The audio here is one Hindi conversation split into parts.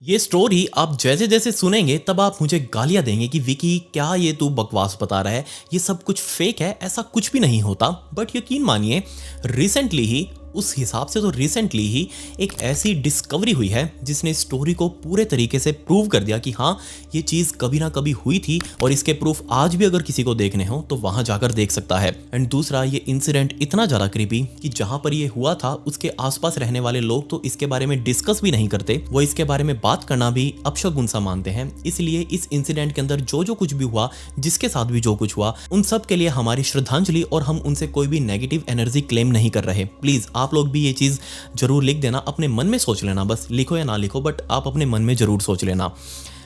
ये स्टोरी आप जैसे जैसे सुनेंगे तब आप मुझे गालियां देंगे कि विकी क्या ये तू बकवास बता रहा है, ये सब कुछ फेक है, ऐसा कुछ भी नहीं होता। बट यकीन मानिए, रिसेंटली ही उस हिसाब से तो रिसेंटली ही एक ऐसी डिस्कवरी हुई है जिसने स्टोरी को पूरे तरीके से प्रूव कर दिया कि हाँ, ये चीज़ कभी ना कभी हुई थी और इसके प्रूफ आज भी अगर किसी को देखने हो तो वहां जाकर देख सकता है। एंड दूसरा, ये इंसिडेंट इतना ज़्यादा क्रीपी कि जहां पर ये हुआ था उसके आसपास रहने वाले लोग तो इसके बारे में डिस्कस भी नहीं करते, वो इसके बारे में बात करना भी अपशगुन सा मानते हैं। इसलिए इस इंसिडेंट के अंदर जो जो कुछ भी हुआ, जिसके साथ भी जो कुछ हुआ, उन सब के लिए हमारी श्रद्धांजलि और हम उनसे कोई भी नेगेटिव एनर्जी क्लेम नहीं कर रहे। प्लीज आप लोग भी ये चीज जरूर लिख देना, अपने मन में सोच लेना, बस लिखो या ना लिखो बट आप अपने मन में जरूर सोच लेना।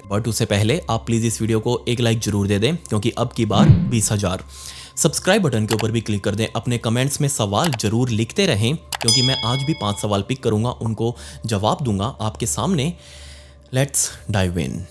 बट उससे पहले आप प्लीज इस वीडियो को एक लाइक जरूर दे दें, क्योंकि अब की बार 20,000। सब्सक्राइब बटन के ऊपर भी क्लिक कर दें, अपने कमेंट्स में सवाल जरूर लिखते रहें, क्योंकि मैं आज भी 5 सवाल पिक करूंगा, उनको जवाब दूंगा आपके सामने। Let's dive in.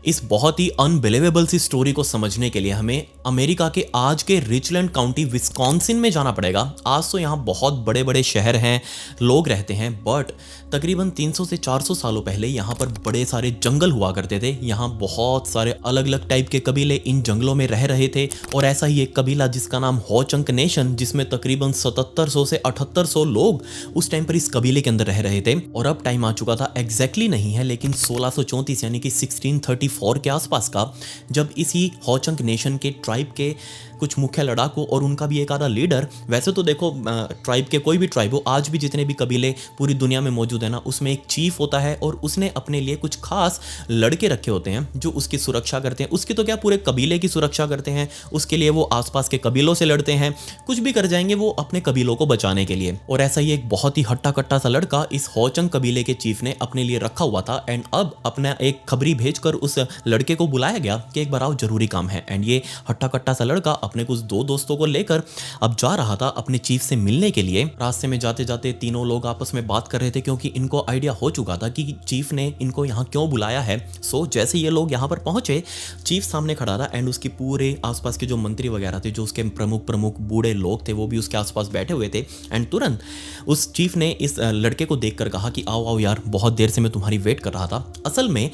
इस बहुत ही अनबिलीवेबल सी स्टोरी को समझने के लिए हमें अमेरिका के आज के रिचलैंड काउंटी विस्कॉन्सिन में जाना पड़ेगा। आज तो यहाँ बहुत बड़े बड़े शहर हैं, लोग रहते हैं, बट तकरीबन 300 से 400 सालों पहले यहाँ पर बड़े सारे जंगल हुआ करते थे। यहाँ बहुत सारे अलग अलग टाइप के कबीले इन जंगलों में रह रहे थे, और ऐसा ही एक कबीला जिसका नाम हो-चंक नेशन, जिसमें तकरीबन 7700 से 7800 लोग उस टाइम पर इस कबीले के अंदर रह रहे थे। और अब टाइम आ चुका था, एग्जैक्टली नहीं है लेकिन 1634 यानी कि 1634 के आसपास का, जब इसी हो-चंक नेशन के ट्राइब के कुछ मुख्य लड़ाकू और उनका भी एक आधा लीडर, वैसे तो देखो ट्राइब के कोई भी ट्राइब हो, आज भी जितने भी कबीले पूरी दुनिया में मौजूद है ना, उसमें एक चीफ होता है और उसने अपने लिए कुछ खास लड़के रखे होते हैं जो उसकी सुरक्षा करते हैं। उसकी तो क्या, पूरे कबीले की सुरक्षा करते हैं, उसके लिए वो आसपास के कबीलों से लड़ते हैं, कुछ भी कर जाएंगे वो अपने कबीलों को बचाने के लिए। और ऐसा ही एक बहुत ही हट्टा कट्टा सा लड़का इस हो-चंक कबीले के चीफ ने अपने लिए रखा हुआ था। एंड अब अपना एक खबरी भेजकर उस लड़के को बुलाया गया कि एक बार आओ, जरूरी काम है। एंड ये हट्टा कट्टा सा लड़का अपने कुछ 2 दोस्तों को लेकर अब जा रहा था अपने चीफ से मिलने के लिए। रास्ते में जाते जाते तीनों लोग आपस में बात कर रहे थे, क्योंकि इनको आइडिया हो चुका था कि चीफ ने इनको यहाँ क्यों बुलाया है। सो जैसे ये लोग यहाँ पर पहुंचे, चीफ सामने खड़ा था एंड उसके पूरे आसपास के जो मंत्री वगैरह थे, जो उसके प्रमुख बूढ़े लोग थे, वो भी उसके आसपास बैठे हुए थे। एंड तुरंत उस चीफ ने इस लड़के को देखकर कहा कि आओ आओ यार, बहुत देर से मैं तुम्हारी वेट कर रहा था। असल में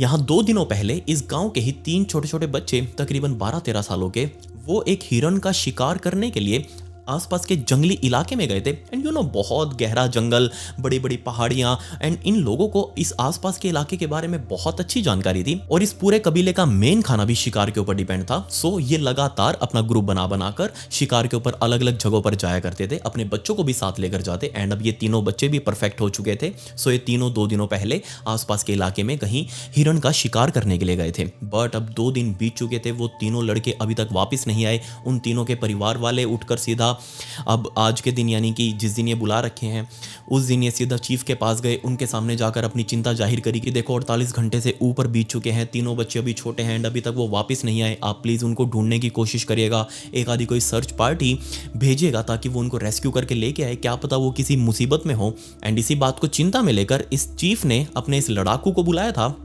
यहाँ 2 दिनों पहले इस गांव के ही 3 छोटे छोटे बच्चे, तकरीबन 12-13 सालों के, वो एक हिरण का शिकार करने के लिए आसपास के जंगली इलाके में गए थे। एंड यू नो, बहुत गहरा जंगल, बड़ी बड़ी पहाड़ियां, एंड इन लोगों को इस आसपास के इलाके के बारे में बहुत अच्छी जानकारी थी। और इस पूरे कबीले का मेन खाना भी शिकार के ऊपर डिपेंड था। सो ये लगातार अपना ग्रुप बनाकर शिकार के ऊपर अलग अलग जगहों पर जाया करते थे, अपने बच्चों को भी साथ लेकर जाते। एंड अब ये तीनों बच्चे भी परफेक्ट हो चुके थे। सो ये तीनों 2 दिनों पहले आसपास के इलाके में कहीं हिरण का शिकार करने के लिए गए थे। बट अब 2 दिन बीत चुके थे, वो तीनों लड़के अभी तक वापस नहीं आए। उन तीनों के परिवार वाले उठकर सीधा अब आज के दिन, यानी कि जिस दिन ये बुला रखे हैं, उस दिन ये सीधा चीफ के पास गए, उनके सामने जाकर अपनी चिंता जाहिर करी कि देखो 48 घंटे से ऊपर बीत चुके हैं, तीनों बच्चे अभी छोटे हैं एंड अभी तक वो वापस नहीं आए। आप प्लीज़ उनको ढूंढने की कोशिश करिएगा, एक आधी कोई सर्च पार्टी भेजिएगा ताकि वो उनको रेस्क्यू करके लेके आए, क्या पता वो किसी मुसीबत में हो। एंड इसी बात को चिंता में लेकर इस चीफ ने अपने इस लड़ाकू को बुलाया था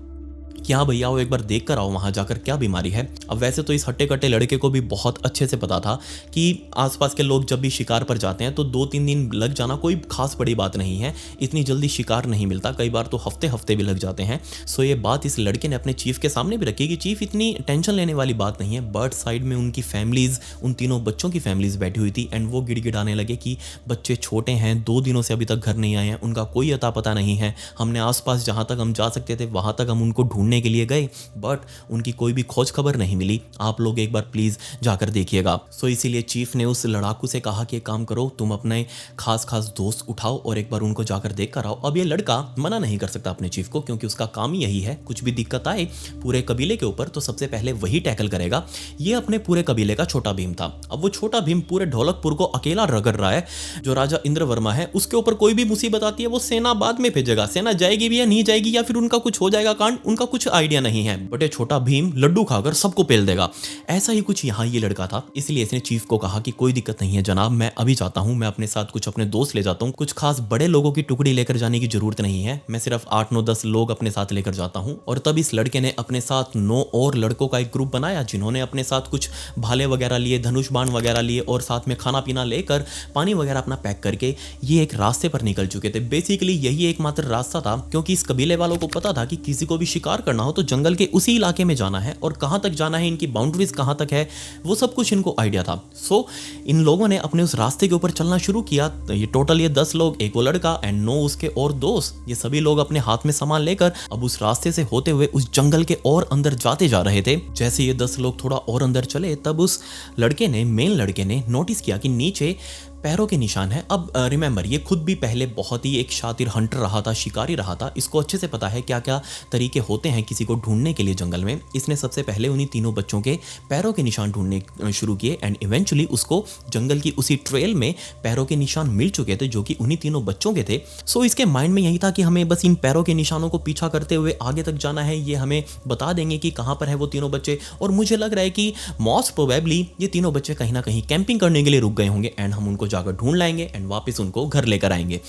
कि हाँ भैया, वो एक बार देख कर आओ वहाँ जाकर क्या बीमारी है। अब वैसे तो इस हट्टे कट्टे लड़के को भी बहुत अच्छे से पता था कि आसपास के लोग जब भी शिकार पर जाते हैं तो 2-3 दिन लग जाना कोई खास बड़ी बात नहीं है, इतनी जल्दी शिकार नहीं मिलता, कई बार तो हफ्ते भी लग जाते हैं। सो ये बात इस लड़के ने अपने चीफ के सामने भी रखी कि चीफ, इतनी टेंशन लेने वाली बात नहीं है। बट साइड में उनकी फैमिलीज, उन तीनों बच्चों की फैमिलीज बैठी हुई थी एंड वो गिड़गिड़ाने लगे कि बच्चे छोटे हैं, 2 दिनों से अभी तक घर नहीं आए हैं, उनका कोई अता पता नहीं है, हमने आसपास जहाँ तक हम जा सकते थे वहाँ तक हम उनको ढूंढने के लिए गए, बट उनकी कोई भी खोज खबर नहीं मिली। आप लोग एक बार प्लीज जाकर देखिएगा। सो इसीलिए चीफ ने उस लड़ाकू से कहा कि एक काम करो, तुम अपने खास दोस्त उठाओ और एक बार उनको जाकर देख कर आओ। अब ये लड़का मना नहीं कर सकता अपने चीफ को, क्योंकि उसका काम ही यही है, कुछ भी दिक्कत आए पूरे कबीले के ऊपर तो सबसे पहले वही टैकल करेगा। ये अपने पूरे कबीले का छोटा भीम था। अब वो छोटा भीम पूरे ढोलकपुर को अकेला रगड़ रहा है। जो राजा इंद्रवर्मा है, उसके ऊपर कोई भी मुसीबत आती है वो सेना बाद में भेजेगा, सेना जाएगी भी या नहीं जाएगी या फिर उनका कुछ हो जाएगा कांड, उनका कुछ कुछ आइडिया नहीं है, बट ये छोटा भीम लड्डू खाकर सबको पेल देगा। ऐसा ही कुछ यहाँ ये लड़का था, इसलिए इसने चीफ को कहा कि कोई दिक्कत नहीं है जनाब, मैं अभी जाता हूँ, मैं अपने साथ कुछ अपने दोस्त ले जाता हूँ, कुछ खास बड़े लोगों की टुकड़ी लेकर जाने की जरूरत नहीं है, मैं सिर्फ 8 9 10 लोग अपने साथ लेकर जाता हूँ। और तब इस लड़के ने अपने साथ 9 और लड़कों का एक ग्रुप बनाया, जिन्होंने अपने साथ कुछ भाले वगैरह लिए, धनुष बाण वगैरह लिए और साथ में खाना पीना लेकर पानी वगैरह अपना पैक करके ये एक रास्ते पर निकल चुके थे। बेसिकली यही एकमात्र रास्ता था, क्योंकि इस कबीले वालों को पता था कि किसी को भी शिकार करना हो तो जंगल के उसी इलाके में जाना है, और कहां तक जाना है, इनकी बाउंड्रीज कहां तक है, वो सब कुछ इनको आइडिया था। सो इन लोगों ने अपने उस रास्ते के ऊपर चलना शुरू किया। ये टोटल ये 10 लोग, एक वो लड़का एंड 9 उसके और दोस्त, ये सभी लोग अपने हाथ में सामान लेकर अब उस रास्ते से होते हुए उस जंगल के और अंदर जाते जा रहे थे। जैसे ये 10 लोग थोड़ा और अंदर चले, तब उस लड़के ने, मेन लड़के ने नोटिस किया कि नीचे पैरों के निशान है। अब रिमेंबर, ये खुद भी पहले बहुत ही एक शातिर हंटर रहा था, शिकारी रहा था, इसको अच्छे से पता है क्या क्या तरीके होते हैं किसी को ढूंढने के लिए जंगल में। इसने सबसे पहले उन्हीं तीनों बच्चों के पैरों के निशान ढूंढने शुरू किए एंड इवेंचुअली उसको जंगल की उसी ट्रेल में पैरों के निशान मिल चुके थे, जो कि उन्हीं तीनों बच्चों के थे। सो इसके माइंड में यही था कि हमें बस इन पैरों के निशानों को पीछा करते हुए आगे तक जाना है, ये हमें बता देंगे कि कहाँ पर है वो तीनों बच्चे। और मुझे लग रहा है कि मोस्ट प्रोबेबली ये तीनों बच्चे कहीं ना कहीं कैंपिंग करने के लिए रुक गए होंगे एंड हम उनको जाकर ढूंढ लाएंगे एंड वापस उनको घर लेकर आएंगे।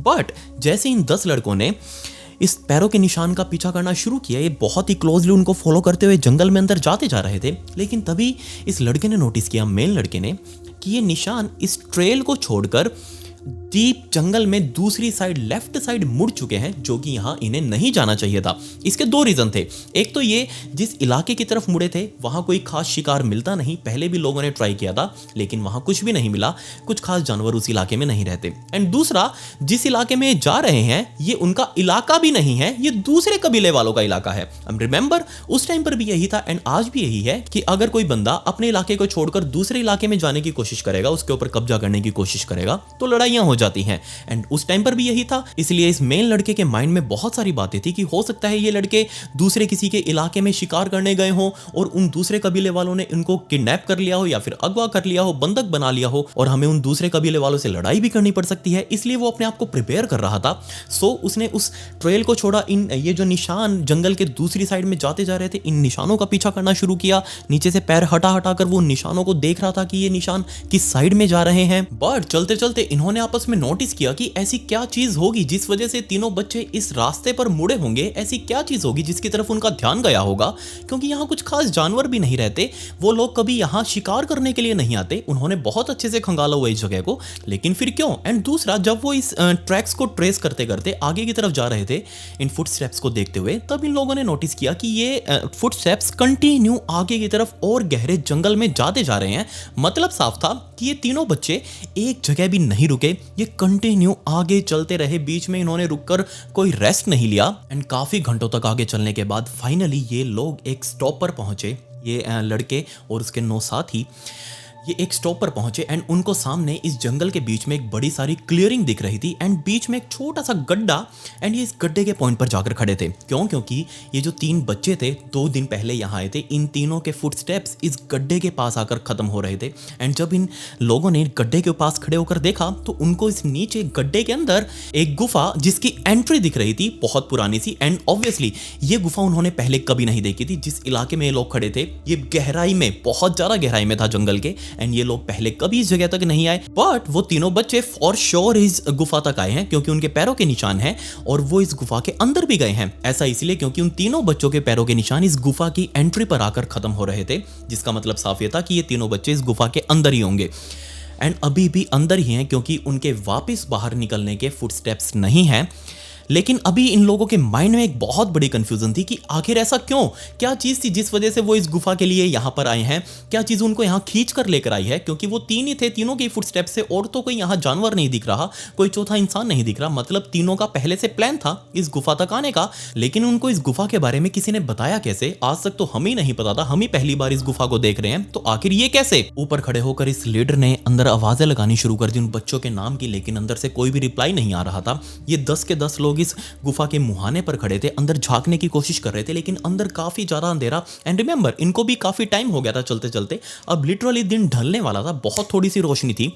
बट जैसे इन 10 लड़कों ने इस पैरों के निशान का पीछा करना शुरू किया, ये बहुत ही क्लोजली उनको फॉलो करते हुए जंगल में अंदर जाते जा रहे थे। लेकिन तभी इस लड़के ने नोटिस किया, मेन लड़के ने, कि ये निशान इस ट्रेल को छोड़कर डीप जंगल में दूसरी साइड, लेफ्ट साइड मुड़ चुके हैं, जो कि यहां इन्हें नहीं जाना चाहिए था। इसके 2 रीजन थे। एक तो ये, जिस इलाके की तरफ मुड़े थे वहां कोई खास शिकार मिलता नहीं, पहले भी लोगों ने ट्राई किया था लेकिन वहां कुछ भी नहीं मिला, कुछ खास जानवर उस इलाके में नहीं रहते। एंड दूसरा, जिस इलाके में जा रहे हैं ये उनका इलाका भी नहीं है, ये दूसरे कबीले वालों का इलाका है। अब रिमेंबर, उस टाइम पर भी यही था एंड आज भी यही है कि अगर कोई बंदा अपने इलाके को छोड़कर दूसरे इलाके में जाने की कोशिश करेगा, उसके ऊपर कब्जा करने की कोशिश करेगा, तो लड़ाइयां हो जाती हैं। एंड उस टाइम पर भी यही था। इसलिए इस मेन लड़के के माइंड में बहुत सारी बातें थी कि हो सकता है ये लड़के दूसरे किसी के इलाके में शिकार करने गए हो और उन दूसरे कबीले वालों ने इनको किडनैप कर लिया हो या फिर अगवा कर लिया हो, बंधक बना लिया हो, और हमें उन दूसरे कबीले वालों से लड़ाई भी करनी पड़ सकती है। इसलिए वो अपने आप को प्रिपेयर कर रहा था। सो उसने उस ट्रेल को छोड़ा, इन ये जो निशान जंगल के दूसरी साइड में जाते जा रहे थे, इन निशानों का पीछा करना शुरू किया। नीचे से पैर हटा हटा कर वो निशानों को देख रहा था कि ये निशान किस साइड में जा रहे हैं। बट चलते चलते इन्होंने आपस में नोटिस किया कि ऐसी क्या चीज होगी जिस वजह से तीनों बच्चे इस रास्ते पर मुड़े होंगे। ऐसी क्या चीज होगी जिसकी तरफ उनका ध्यान गया होगा, क्योंकि यहाँ कुछ खास जानवर भी नहीं रहते, वो लोग कभी यहाँ शिकार करने के लिए नहीं आते। उन्होंने बहुत अच्छे से खंगाला हुआ इस जगह को, लेकिन फिर क्यों। एंड दूसरा, जब वो इस ट्रैक्स को ट्रेस करते करते आगे की तरफ जा रहे थे इन फुटस्टेप्स को देखते हुए, तब इन लोगों ने नोटिस किया कि ये फुटस्टेप्स कंटिन्यू आगे की तरफ और गहरे जंगल में जाते जा रहे हैं। मतलब साफ था कि ये तीनों बच्चे एक जगह भी नहीं रुके, ये कंटिन्यू आगे चलते रहे। बीच में इन्होंने रुककर कोई रेस्ट नहीं लिया एंड काफी घंटों तक आगे चलने के बाद फाइनली ये लोग एक स्टॉप पर पहुंचे। ये लड़के और उसके 9 साथी ये एक स्टॉप पर पहुंचे एंड उनको सामने इस जंगल के बीच में एक बड़ी सारी क्लियरिंग दिख रही थी एंड बीच में एक छोटा सा गड्ढा, एंड ये इस गड्ढे के पॉइंट पर जाकर खड़े थे। क्यों? क्योंकि ये जो 3 बच्चे थे 2 दिन पहले यहाँ आए थे, इन तीनों के फुटस्टेप्स इस गड्ढे के पास आकर खत्म हो रहे थे। एंड जब इन लोगों ने गड्ढे के पास खड़े होकर देखा तो उनको इस नीचे गड्ढे के अंदर एक गुफा जिसकी एंट्री दिख रही थी, बहुत पुरानी सी। एंड ऑब्वियसली ये गुफा उन्होंने पहले कभी नहीं देखी थी। जिस इलाके में ये लोग खड़े थे ये गहराई में, बहुत ज्यादा गहराई में था जंगल के, एंड ये लोग पहले कभी इस जगह तक नहीं आए। बट वो तीनों बच्चे फॉर श्योर इस गुफा तक आए हैं, क्योंकि उनके पैरों के निशान हैं और वो इस गुफा के अंदर भी गए हैं। ऐसा इसलिए क्योंकि उन तीनों बच्चों के पैरों के निशान इस गुफा की एंट्री पर आकर खत्म हो रहे थे, जिसका मतलब साफ ये था कि ये तीनों बच्चे इस गुफा के अंदर ही होंगे एंड अभी भी अंदर ही हैं, क्योंकि उनके वापस बाहर निकलने के फुटस्टेप्स नहीं हैं। लेकिन अभी इन लोगों के माइंड में एक बहुत बड़ी कंफ्यूजन थी कि आखिर ऐसा क्यों, क्या चीज थी जिस वजह से वो इस गुफा के लिए यहाँ पर आए हैं, क्या चीज उनको यहाँ खींच कर लेकर आई है। क्योंकि वो 3 ही थे, तीनों के फुटस्टेप से, और तो कोई यहाँ जानवर नहीं दिख रहा, कोई चौथा इंसान नहीं दिख रहा। मतलब तीनों का पहले से प्लान था इस गुफा तक आने का, लेकिन उनको इस गुफा के बारे में किसी ने बताया कैसे, आज तक तो हमें नहीं पता था। हम ही पहली बार इस गुफा को देख रहे हैं, तो आखिर ये कैसे। ऊपर खड़े होकर इस लीडर ने अंदर आवाजें लगानी शुरू कर दी उन बच्चों के नाम की, लेकिन अंदर से कोई भी रिप्लाई नहीं आ रहा था। ये 10 के 10 लोग इस गुफा के मुहाने पर खड़े थे, अंदर झांकने की कोशिश कर रहे थे, लेकिन अंदर काफी ज्यादा अंधेरा। एंड रिमेंबर, इनको भी काफी टाइम हो गया था चलते चलते, अब लिटरली दिन ढलने वाला था, बहुत थोड़ी सी रोशनी थी।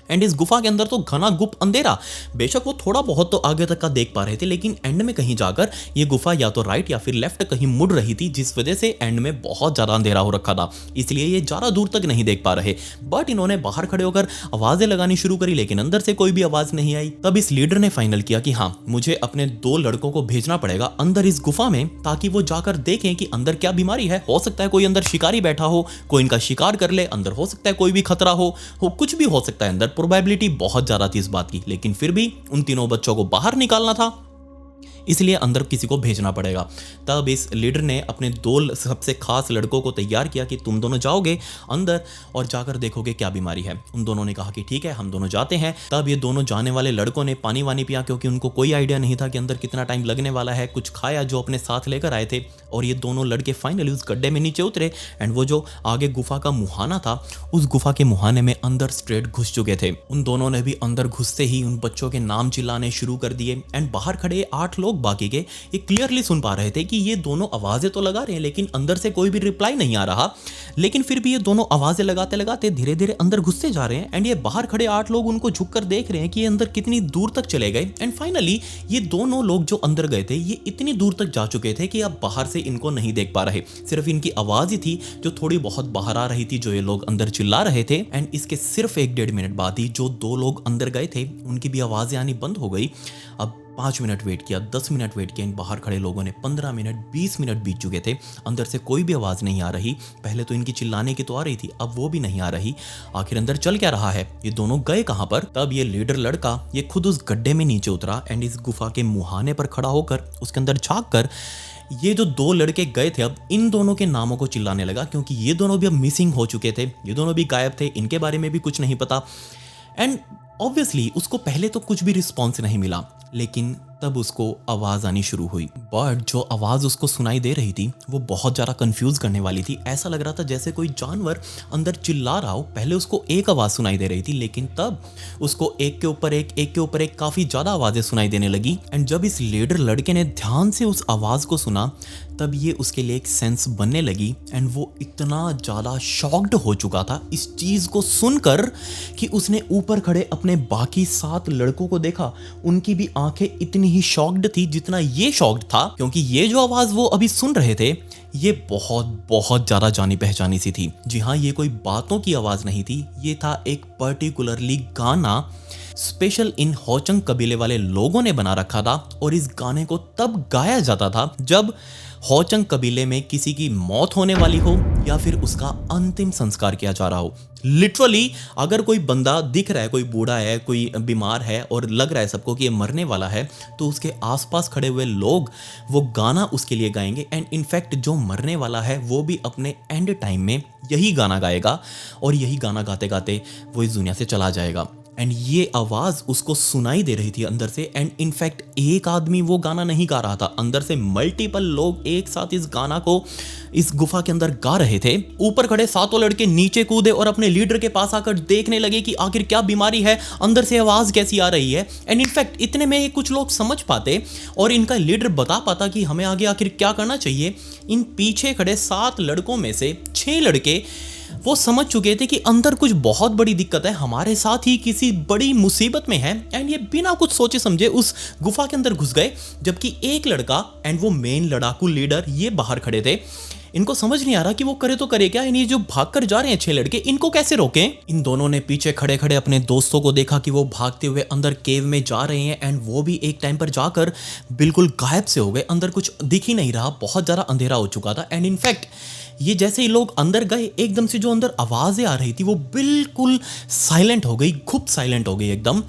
एंड इस गुफा के अंदर तो घना गुप्त अंधेरा। बेशक वो थोड़ा बहुत तो आगे तक का देख पा रहे थे, लेकिन एंड में कहीं जाकर ये गुफा या तो राइट या फिर लेफ्ट कहीं मुड़ रही थी, जिस वजह से एंड में बहुत ज्यादा अंधेरा हो रखा था, इसलिए ये ज्यादा दूर तक नहीं देख पा रहे। बट इन्होंने बाहर खड़े होकर आवाजें लगानी शुरू करी, लेकिन अंदर से कोई भी आवाज नहीं आई। तब इस लीडर ने फाइनल किया कि हाँ, मुझे अपने 2 लड़कों को भेजना पड़ेगा अंदर इस गुफा में, ताकि वो जाकर देखें कि अंदर क्या बीमारी है। हो सकता है कोई अंदर शिकारी बैठा हो, कोई इनका शिकार कर ले, अंदर हो सकता है कोई भी खतरा हो कुछ भी हो सकता है अंदर। प्रोबेबिलिटी बहुत ज्यादा थी इस बात की, लेकिन फिर भी उन तीनों बच्चों को बाहर निकालना था, इसलिए अंदर किसी को भेजना पड़ेगा। तब इस लीडर ने अपने 2 सबसे खास लड़कों को तैयार किया कि तुम दोनों जाओगे अंदर और जाकर देखोगे क्या बीमारी है। उन दोनों ने कहा कि ठीक है, हम दोनों जाते हैं। तब ये दोनों जाने वाले लड़कों ने पानी वानी पिया, क्योंकि उनको कोई आइडिया नहीं था कि अंदर कितना टाइम लगने वाला है। कुछ खाया जो अपने साथ लेकर आए थे, और ये दोनों लड़के फाइनली उस गड्ढे में नीचे उतरे। एंड वो जो आगे गुफा का मुहाना था, उस गुफा के मुहाने में अंदर स्ट्रेट घुस चुके थे। उन दोनों ने भी अंदर घुसते ही उन बच्चों के नाम चिल्लाने शुरू कर दिए। एंड बाहर खड़े 8 लोग बाकी के ये क्लियरली सुन पा रहे थे कि ये दोनों आवाजें तो लगा रहे हैं, लेकिन अंदर से कोई भी रिप्लाई नहीं आ रहा। लेकिन फिर भी ये दोनों आवाजें लगाते लगाते धीरे धीरे अंदर घुसते जा रहे हैं। एंड ये बाहर खड़े 8 लोग उनको झुककर देख रहे हैं कि ये अंदर कितनी दूर तक चले गए। एंड फाइनली ये दोनों लोग जो अंदर गए थे, ये इतनी दूर तक जा चुके थे कि अब बाहर से इनको नहीं देख पा रहे, सिर्फ इनकी आवाज ही थी जो थोड़ी बहुत बाहर आ रही थी, जो ये लोग अंदर चिल्ला रहे थे। एंड इसके सिर्फ 1-1.5 मिनट बाद ही जो 2 लोग अंदर गए थे, उनकी भी आवाजें आनी बंद हो गई। अब 5 मिनट वेट किया, 10 मिनट वेट किया, इन बाहर खड़े लोगों ने 15 मिनट 20 मिनट बीत चुके थे, अंदर से कोई भी आवाज नहीं आ रही। पहले तो इनकी चिल्लाने की तो आ रही थी, अब वो भी नहीं आ रही। आखिर अंदर चल क्या रहा है, ये दोनों गए कहां पर? तब ये लीडर लड़का ये खुद उस गड्ढे में नीचे उतरा एंड इस गुफा के मुहाने पर खड़ा होकर उसके अंदर झांक कर ये जो 2 लड़के गए थे, अब इन दोनों के नामों को चिल्लाने लगा, क्योंकि ये दोनों भी अब मिसिंग हो चुके थे, ये दोनों भी गायब थे, इनके बारे में भी कुछ नहीं पता। एंड ऑब्वियसली उसको पहले तो कुछ भी रिस्पॉन्स नहीं मिला, लेकिन तब उसको आवाज आनी शुरू हुई। बट जो आवाज उसको सुनाई दे रही थी वो बहुत ज्यादा कंफ्यूज करने वाली थी। ऐसा लग रहा था जैसे कोई जानवर अंदर चिल्ला रहा हो। पहले उसको एक आवाज सुनाई दे रही थी, लेकिन तब उसको एक के ऊपर एक काफी ज्यादा आवाजें सुनाई देने लगी। एंड जब इस लीडर लड़के ने ध्यान से उस आवाज को सुना, तब ये उसके लिए एक सेंस बनने लगी। एंड वो इतना ज्यादा शॉक्ड हो चुका था इस चीज को सुनकर कि उसने ऊपर खड़े अपने बाकी 7 लड़कों को देखा। उनकी भी आंखें इतनी ही शॉक्ड थी जितना ये शॉक्ड था, क्योंकि ये जो आवाज वो अभी सुन रहे थे, ये बहुत बहुत ज्यादा जानी पहचानी सी थी। जी हाँ, ये कोई बातों की आवाज नहीं थी, ये था एक पर्टिकुलरली गाना स्पेशल इन होचंग कबीले वाले लोगों ने बना रखा था। और इस गाने को तब गाया जाता था जब होचंग कबीले में किसी की मौत होने वाली हो या फिर उसका अंतिम संस्कार किया जा रहा हो। लिटरली अगर कोई बंदा दिख रहा है, कोई बूढ़ा है, कोई बीमार है और लग रहा है सबको कि ये मरने वाला है, तो उसके आसपास खड़े हुए लोग वो गाना उसके लिए गाएंगे। एंड इनफैक्ट जो मरने वाला है वो भी अपने एंड टाइम में यही गाना गाएगा, और यही गाना गाते गाते वो इस दुनिया से चला जाएगा। एंड ये आवाज उसको सुनाई दे रही थी अंदर से। एंड इनफैक्ट एक आदमी वो गाना नहीं गा रहा था, अंदर से मल्टीपल लोग एक साथ इस गाना को इस गुफा के अंदर गा रहे थे। ऊपर खड़े 7 लड़के नीचे कूदे और अपने लीडर के पास आकर देखने लगे कि आखिर क्या बीमारी है, अंदर से आवाज कैसी आ रही है। एंड इनफैक्ट इतने में ही कुछ लोग समझ पाते और इनका लीडर बता पाता कि हमें आगे आखिर क्या करना चाहिए। इन पीछे खड़े 7 लड़कों में से 6 लड़के वो समझ चुके थे कि अंदर कुछ बहुत बड़ी दिक्कत है, हमारे साथ ही किसी बड़ी मुसीबत में है। एंड ये बिना कुछ सोचे समझे उस गुफा के अंदर घुस गए, जबकि एक लड़का एंड वो मेन लड़ाकू लीडर ये बाहर खड़े थे। इनको समझ नहीं आ रहा कि वो करे तो करे क्या। ये जो भागकर जा रहे हैं 6 लड़के, इनको कैसे रोकें। इन दोनों ने पीछे खड़े खड़े अपने दोस्तों को देखा कि वो भागते हुए अंदर केव में जा रहे हैं। एंड वो भी एक टाइम पर जाकर बिल्कुल गायब से हो गए, अंदर कुछ दिख ही नहीं रहा, बहुत ज़्यादा अंधेरा हो चुका था। एंड इनफैक्ट ये जैसे ही लोग अंदर गए, एकदम से जो अंदर आवाज़ें आ रही थी वो बिल्कुल साइलेंट हो गई, गुप्त साइलेंट हो गई एकदम।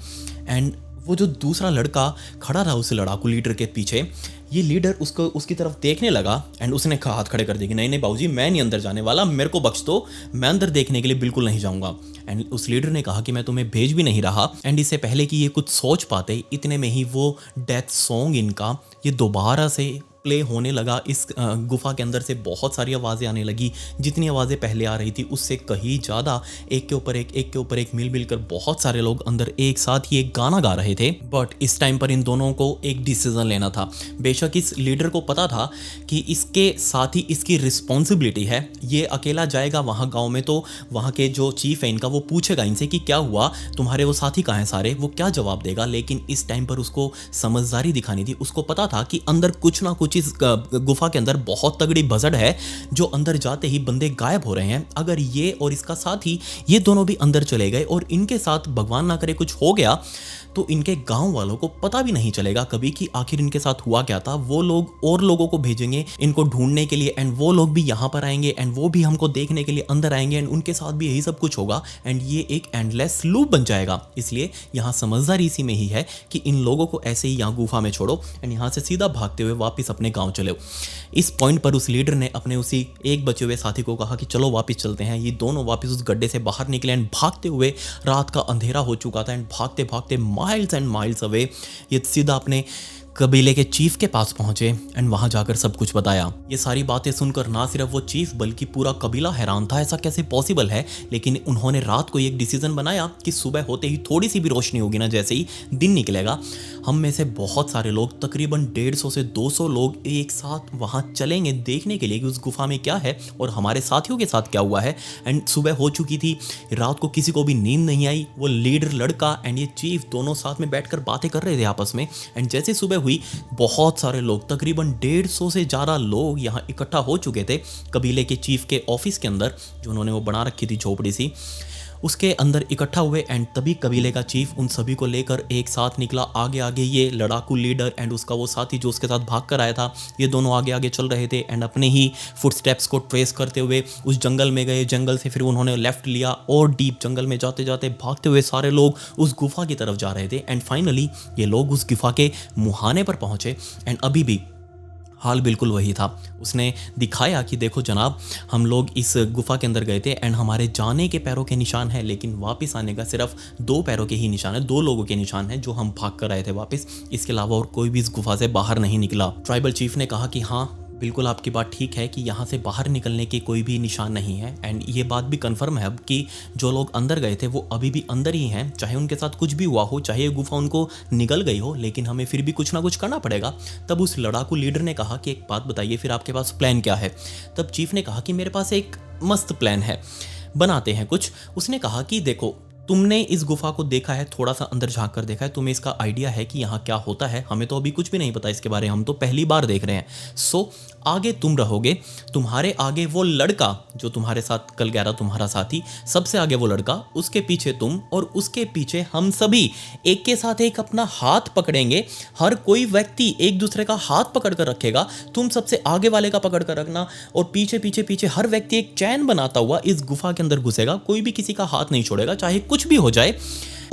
एंड वो जो दूसरा लड़का खड़ा रहा उस लड़ाकू लीडर के पीछे, ये लीडर उसकी तरफ देखने लगा एंड उसने हाथ खड़े कर दिए कि नहीं नहीं बाबूजी, मैं नहीं अंदर जाने वाला, मेरे को बख्श दो, मैं अंदर देखने के लिए बिल्कुल नहीं जाऊंगा। एंड उस लीडर ने कहा कि मैं तुम्हें भेज भी नहीं रहा। एंड इससे पहले कि ये कुछ सोच पाते, इतने में ही वो डेथ सॉन्ग इनका ये दोबारा से प्ले होने लगा इस गुफा के अंदर से बहुत सारी आवाज़ें आने लगी। जितनी आवाज़ें पहले आ रही थी उससे कहीं ज़्यादा, एक के ऊपर एक मिल मिल कर बहुत सारे लोग अंदर एक साथ ही एक गाना गा रहे थे। बट इस टाइम पर इन दोनों को एक डिसीजन लेना था। बेशक इस लीडर को पता था कि इसके साथ ही इसकी रिस्पॉन्सिबिलिटी है, ये अकेला जाएगा वहाँ गाँव में तो वहाँ के जो चीफ है इनका वो पूछेगा इनसे कि क्या हुआ, तुम्हारे वो साथी कहाँ हैं सारे, वो क्या जवाब देगा। लेकिन इस टाइम पर उसको समझदारी दिखानी थी। उसको पता था कि अंदर कुछ ना कुछ इस गुफा के अंदर बहुत तगड़ी भसड़ है, जो अंदर जाते ही बंदे गायब हो रहे हैं। अगर ये और इसका साथी ये दोनों भी अंदर चले गए और इनके साथ भगवान ना करे कुछ हो गया तो इनके गांव वालों को पता भी नहीं चलेगा कभी कि आखिर इनके साथ हुआ क्या था। वो लोग और लोगों को भेजेंगे इनको ढूंढने के लिए एंड वो लोग भी यहाँ पर आएंगे एंड वो भी हमको देखने के लिए अंदर आएंगे एंड उनके साथ भी यही सब कुछ होगा एंड ये एक एंडलेस लूप बन जाएगा। इसलिए यहाँ समझदारी इसी में ही है कि इन लोगों को ऐसे ही यहाँ गुफा में छोड़ो एंड यहाँ से सीधा भागते हुए वापस अपने गाँव चले। इस पॉइंट पर उस लीडर ने अपने उसी एक बचे हुए साथी को कहा कि चलो वापस चलते हैं। ये दोनों वापस उस गड्ढे से बाहर निकले एंड भागते हुए, रात का अंधेरा हो चुका था एंड भागते भागते माइल्स एंड माइल्स अवे ये सीधा अपने कबीले के चीफ के पास पहुंचे एंड वहां जाकर सब कुछ बताया। ये सारी बातें सुनकर ना सिर्फ वो चीफ बल्कि पूरा कबीला हैरान था, ऐसा कैसे पॉसिबल है। लेकिन उन्होंने रात को एक डिसीजन बनाया कि सुबह होते ही थोड़ी सी भी रोशनी होगी ना, जैसे ही दिन निकलेगा, हम में से बहुत सारे लोग, तकरीबन 150 से 200 लोग एक साथ वहां चलेंगे देखने के लिए कि उस गुफा में क्या है और हमारे साथियों के साथ क्या हुआ है। एंड सुबह हो चुकी थी, रात को किसी को भी नींद नहीं आई। वो लीडर लड़का एंड ये चीफ दोनों साथ में बैठकर बातें कर रहे थे आपस में एंड जैसे सुबह हुई बहुत सारे लोग, तकरीबन 150 से ज़्यादा लोग यहाँ इकट्ठा हो चुके थे कबीले के चीफ के ऑफिस के अंदर, जो उन्होंने वो बना रखी थी झोपड़ी सी, उसके अंदर इकट्ठा हुए। एंड तभी कबीले का चीफ उन सभी को लेकर एक साथ निकला। आगे आगे ये लड़ाकू लीडर एंड उसका वो साथी जो उसके साथ भाग कर आया था, ये दोनों आगे आगे चल रहे थे एंड अपने ही फुटस्टेप्स को ट्रेस करते हुए उस जंगल में गए। जंगल से फिर उन्होंने लेफ्ट लिया और डीप जंगल में जाते जाते भागते हुए सारे लोग उस गुफा की तरफ जा रहे थे। एंड फाइनली ये लोग उस गुफा के मुहाने पर पहुंचे एंड अभी भी हाल बिल्कुल वही था। उसने दिखाया कि देखो जनाब, हम लोग इस गुफा के अंदर गए थे एंड हमारे जाने के पैरों के निशान है, लेकिन वापस आने का सिर्फ 2 पैरों के ही निशान है, 2 लोगों के निशान है जो हम भाग कर आए थे वापस। इसके अलावा और कोई भी इस गुफा से बाहर नहीं निकला। ट्राइबल चीफ ने कहा कि हाँ बिल्कुल आपकी बात ठीक है कि यहाँ से बाहर निकलने के कोई भी निशान नहीं है एंड ये बात भी कंफर्म है अब कि जो लोग अंदर गए थे वो अभी भी अंदर ही हैं, चाहे उनके साथ कुछ भी हुआ हो, चाहे ये गुफा उनको निगल गई हो, लेकिन हमें फिर भी कुछ ना कुछ करना पड़ेगा। तब उस लड़ाकू लीडर ने कहा कि एक बात बताइए, फिर आपके पास प्लान क्या है। तब चीफ ने कहा कि मेरे पास एक मस्त प्लान है, बनाते हैं कुछ। उसने कहा कि देखो, तुमने इस गुफा को देखा है, थोड़ा सा अंदर झांक कर देखा है, तुम्हें इसका आइडिया है कि यहाँ क्या होता है। हमें तो अभी कुछ भी नहीं पता इसके बारे में, हम तो पहली बार देख रहे हैं। सो आगे तुम रहोगे, तुम्हारे आगे वो लड़का जो तुम्हारे साथ कल गया था, तुम्हारा साथी, सबसे आगे वो लड़का, उसके पीछे तुम और उसके पीछे हम सभी एक के साथ एक अपना हाथ पकड़ेंगे। हर कोई व्यक्ति एक दूसरे का हाथ पकड़ कर रखेगा, तुम सबसे आगे वाले का पकड़ कर रखना और पीछे पीछे पीछे हर व्यक्ति एक चैन बनाता हुआ इस गुफा के अंदर घुसेगा। कोई भी किसी का हाथ नहीं छोड़ेगा, चाहे कुछ भी हो जाए।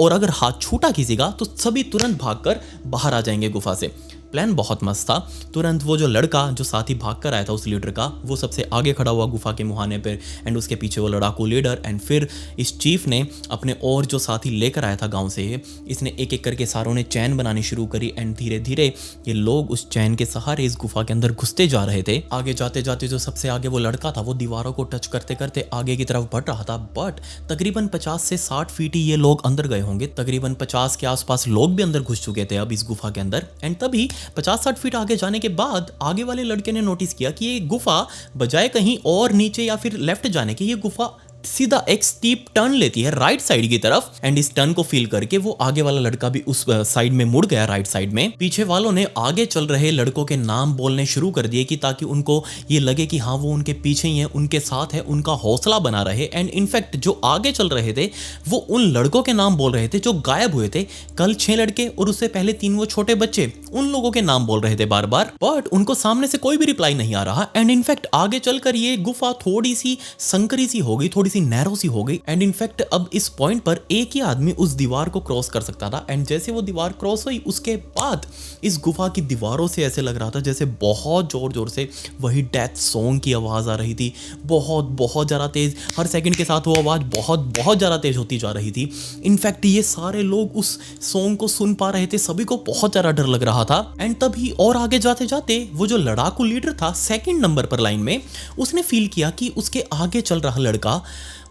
और अगर हाथ छूटा किसी का तो सभी तुरंत भागकर बाहर आ जाएंगे गुफा से। प्लान बहुत मस्त था। तुरंत वो जो लड़का जो साथ ही भाग कर आया था उस लीडर का, वो सबसे आगे खड़ा हुआ गुफा के मुहाने पर एंड उसके पीछे वो लड़ाकू लीडर। एंड फिर इस चीफ ने अपने और जो साथी लेकर आया था गांव से, इसने एक एक करके सारों ने चैन बनानी शुरू करी एंड धीरे धीरे ये लोग उस चैन के सहारे इस गुफा के अंदर घुसते जा रहे थे। आगे जाते जाते जो सबसे आगे वो लड़का था वो दीवारों को टच करते करते आगे की तरफ बढ़ रहा था। बट तकरीबन 50 से 60 फीट ही ये लोग अंदर गए होंगे। तकरीबन 50 के आसपास लोग भी अंदर घुस चुके थे अब इस गुफा के अंदर। एंड तभी 50-60 फीट आगे जाने के बाद आगे वाले लड़के ने नोटिस किया कि ये गुफा बजाय कहीं और नीचे या फिर लेफ्ट जाने की, ये गुफा सीधा एक स्टीप टर्न लेती है राइट साइड की तरफ। एंड इस टर्न को फील करके वो आगे वाला लड़का भी उस साइड में मुड़ गया, राइट साइड में। पीछे वालों ने आगे चल रहे लड़कों के नाम बोलने शुरू कर दिए कि ताकि उनको ये लगे कि हाँ वो उनके पीछे ही है, उनके साथ है, उनका हौसला बना रहे। एंड इनफैक्ट जो आगे चल रहे थे वो उन लड़कों के नाम बोल रहे थे जो गायब हुए थे कल, 6 लड़के और उससे पहले 3 वो छोटे बच्चे, उन लोगों के नाम बोल रहे थे बार बार। बट उनको सामने से कोई भी रिप्लाई नहीं आ रहा। एंड इनफैक्ट आगे चलकर ये गुफा थोड़ी सी संकरी सी हो गई, थोड़ी सी नैरो सी हो गई। एंड इनफैक्ट अब इस पॉइंट पर एक ही आदमी उस दीवार को क्रॉस कर सकता था। एंड जैसे वो दीवार क्रॉस हुई उसके बाद इस गुफा की दीवारों से ऐसे लग रहा था जैसे बहुत जोर जोर से वही डेथ सॉन्ग की आवाज आ रही थी, बहुत बहुत ज्यादा तेज। हर सेकंड के साथ वो आवाज बहुत बहुत ज्यादा तेज होती जा रही थी। इनफैक्ट ये सारे लोग उस सॉन्ग को सुन पा रहे थे, सभी को बहुत ज्यादा डर लग रहा था। एंड तभी और आगे जाते जाते वो जो लड़ाकू लीडर था सेकंड नंबर पर लाइन में, उसने फील किया कि उसके आगे चल रहा लड़का,